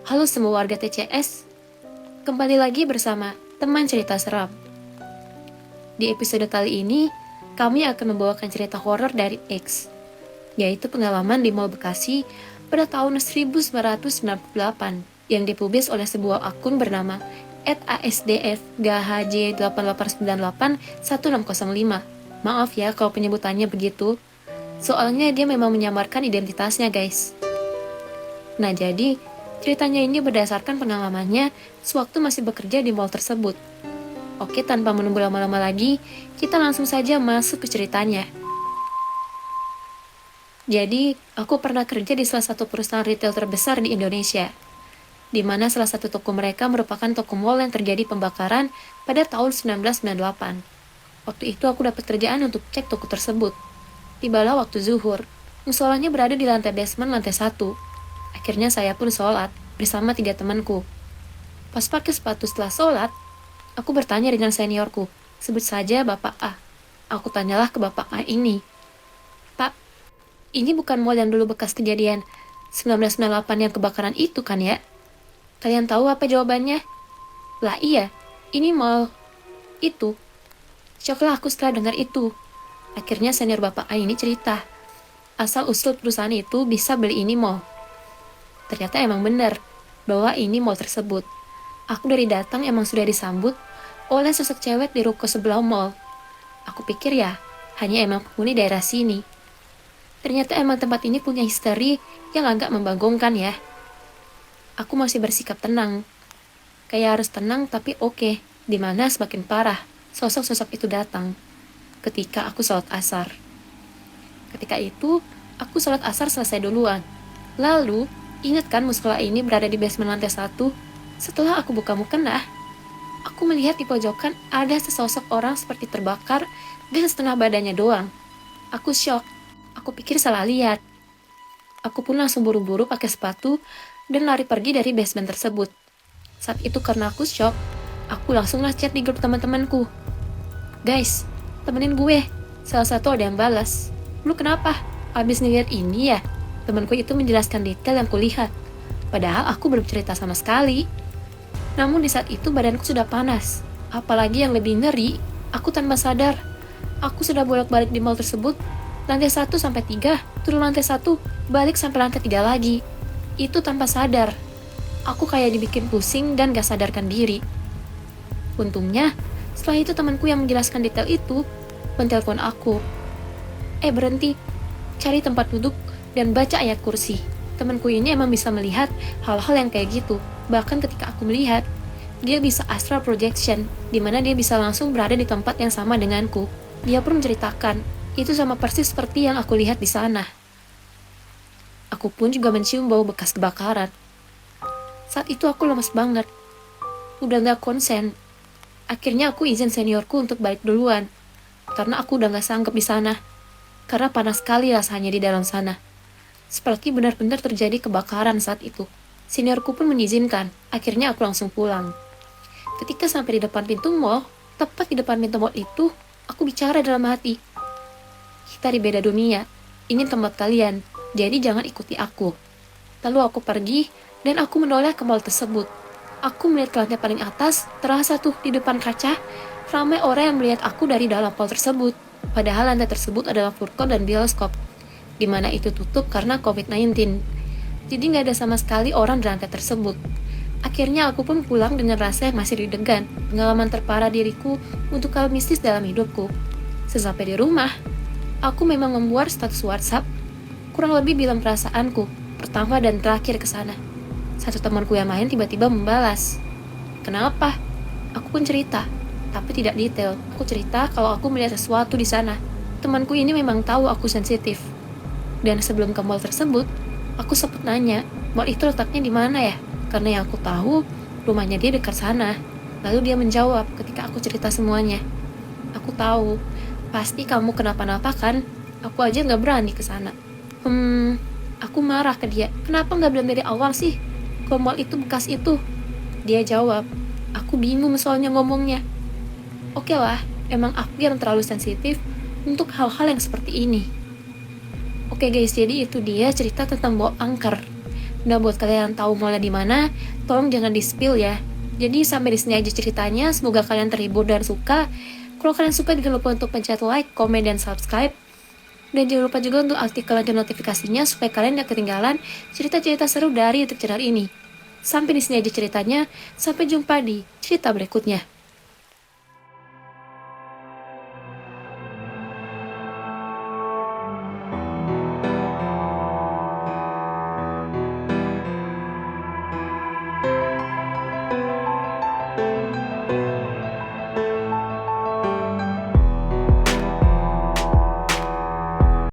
Halo semua warga TCS, kembali lagi bersama teman cerita seram. Di episode kali ini, kami akan membawakan cerita horor dari X, yaitu pengalaman di Mall Bekasi pada tahun 1998 yang dipublis oleh sebuah akun bernama @asdf_gahj88981605. Maaf ya kalau penyebutannya begitu, soalnya dia memang menyamarkan identitasnya guys. Nah jadi, ceritanya ini berdasarkan pengalamannya sewaktu masih bekerja di mall tersebut. Oke, tanpa menunggu lama-lama lagi, kita langsung saja masuk ke ceritanya. Jadi, aku pernah kerja di salah satu perusahaan retail terbesar di Indonesia, di mana salah satu toko mereka merupakan toko mall yang terjadi pembakaran pada tahun 1998. Waktu itu aku dapat kerjaan untuk cek toko tersebut. Tibalah waktu zuhur, musolanya berada di lantai basement lantai 1. Akhirnya saya pun sholat bersama 3 temanku. Pas pakai sepatu setelah sholat, aku bertanya dengan seniorku, sebut saja Bapak A. Aku tanyalah ke Bapak A ini, Pak, ini bukan mall yang dulu bekas kejadian 1998 yang kebakaran itu kan ya? Kalian tahu apa jawabannya? Lah iya, ini mall itu. Syoklah aku setelah dengar itu. Akhirnya senior Bapak A ini cerita, asal usul perusahaan itu bisa beli ini mall. Ternyata emang benar bahwa ini mall tersebut. Aku dari datang emang sudah disambut oleh sosok cewek di ruko sebelah mall. Aku pikir ya, hanya emang penghuni daerah sini. Ternyata emang tempat ini punya histeri yang agak membangunkan ya. Aku masih bersikap tenang. Kayak harus tenang tapi oke. Dimana semakin parah, sosok-sosok itu datang. Ketika aku sholat asar. Ketika itu, aku sholat asar selesai duluan. Lalu, ingat kan musola ini berada di basement lantai 1? Setelah aku buka mukena, aku melihat di pojokan ada sesosok orang seperti terbakar dan setengah badannya doang. Aku shock. Aku pikir salah lihat. Aku pun langsung buru-buru pakai sepatu dan lari pergi dari basement tersebut. Saat itu karena aku shock, aku langsunglah chat di grup teman-temanku. Guys, temenin gue. Salah satu ada yang balas. Lu kenapa? Abis ngeliat ini ya? Temanku itu menjelaskan detail yang kulihat. Padahal aku belum cerita sama sekali. Namun di saat itu badanku sudah panas. Apalagi yang lebih ngeri, aku tanpa sadar. Aku sudah bolak-balik di mall tersebut. Lantai 1 sampai 3, turun lantai 1, balik sampai lantai 3 lagi. Itu tanpa sadar. Aku kayak dibikin pusing dan gak sadarkan diri. Untungnya, setelah itu temanku yang menjelaskan detail itu menelpon aku. Berhenti, cari tempat duduk dan baca ayat kursi. Temanku ini emang bisa melihat hal-hal yang kayak gitu. Bahkan ketika aku melihat, dia bisa astral projection, di mana dia bisa langsung berada di tempat yang sama denganku. Dia pun menceritakan, itu sama persis seperti yang aku lihat di sana. Aku pun juga mencium bau bekas kebakaran. Saat itu aku lemas banget. Udah gak konsen. Akhirnya aku izin seniorku untuk balik duluan. Karena aku udah gak sanggup di sana. Karena panas sekali rasanya di dalam sana. Seperti benar-benar terjadi kebakaran saat itu. Seniorku pun mengizinkan. Akhirnya aku langsung pulang. Ketika sampai di depan pintu mall, tepat di depan pintu mall itu, aku bicara dalam hati. Kita di beda dunia. Ini tempat kalian. Jadi jangan ikuti aku. Lalu aku pergi dan aku menoleh ke mall tersebut. Aku melihat ke lantai paling atas, terasa tuh di depan kaca, ramai orang yang melihat aku dari dalam mall tersebut. Padahal lantai tersebut adalah food court dan bioskop, di mana itu tutup karena COVID-19. Jadi nggak ada sama sekali orang di lantai tersebut. Akhirnya aku pun pulang dengan rasa yang masih deg-degan, pengalaman terparah diriku untuk hal mistis dalam hidupku. Sesampai di rumah, aku memang membuat status WhatsApp, kurang lebih bilang perasaanku, pertama dan terakhir ke sana. Satu temanku yang lain tiba-tiba membalas, "Kenapa?" Aku pun cerita, tapi tidak detail. Aku cerita kalau aku melihat sesuatu di sana. Temanku ini memang tahu aku sensitif. Dan sebelum ke mall tersebut, aku sempat nanya, mall itu letaknya di mana ya? Karena yang aku tahu, rumahnya dia dekat sana. Lalu dia menjawab ketika aku cerita semuanya. Aku tahu, pasti kamu kenapa-napa kan? Aku aja nggak berani ke sana. Aku marah ke dia. Kenapa nggak bilang dari awal sih? Kalau mall itu bekas itu. Dia jawab, aku bingung soalnya ngomongnya. Oke lah, emang aku yang terlalu sensitif untuk hal-hal yang seperti ini. Oke guys, jadi itu dia cerita tentang bau angker. Nah, buat kalian yang tahu mallnya di mana, tolong jangan di-spill ya. Jadi sampai di sini aja ceritanya. Semoga kalian terhibur dan suka. Kalau kalian suka, jangan lupa untuk pencet like, komen, dan subscribe. Dan jangan lupa juga untuk aktifkan lonceng notifikasinya supaya kalian gak ketinggalan cerita-cerita seru dari YouTube channel ini. Sampai di sini aja ceritanya. Sampai jumpa di cerita berikutnya.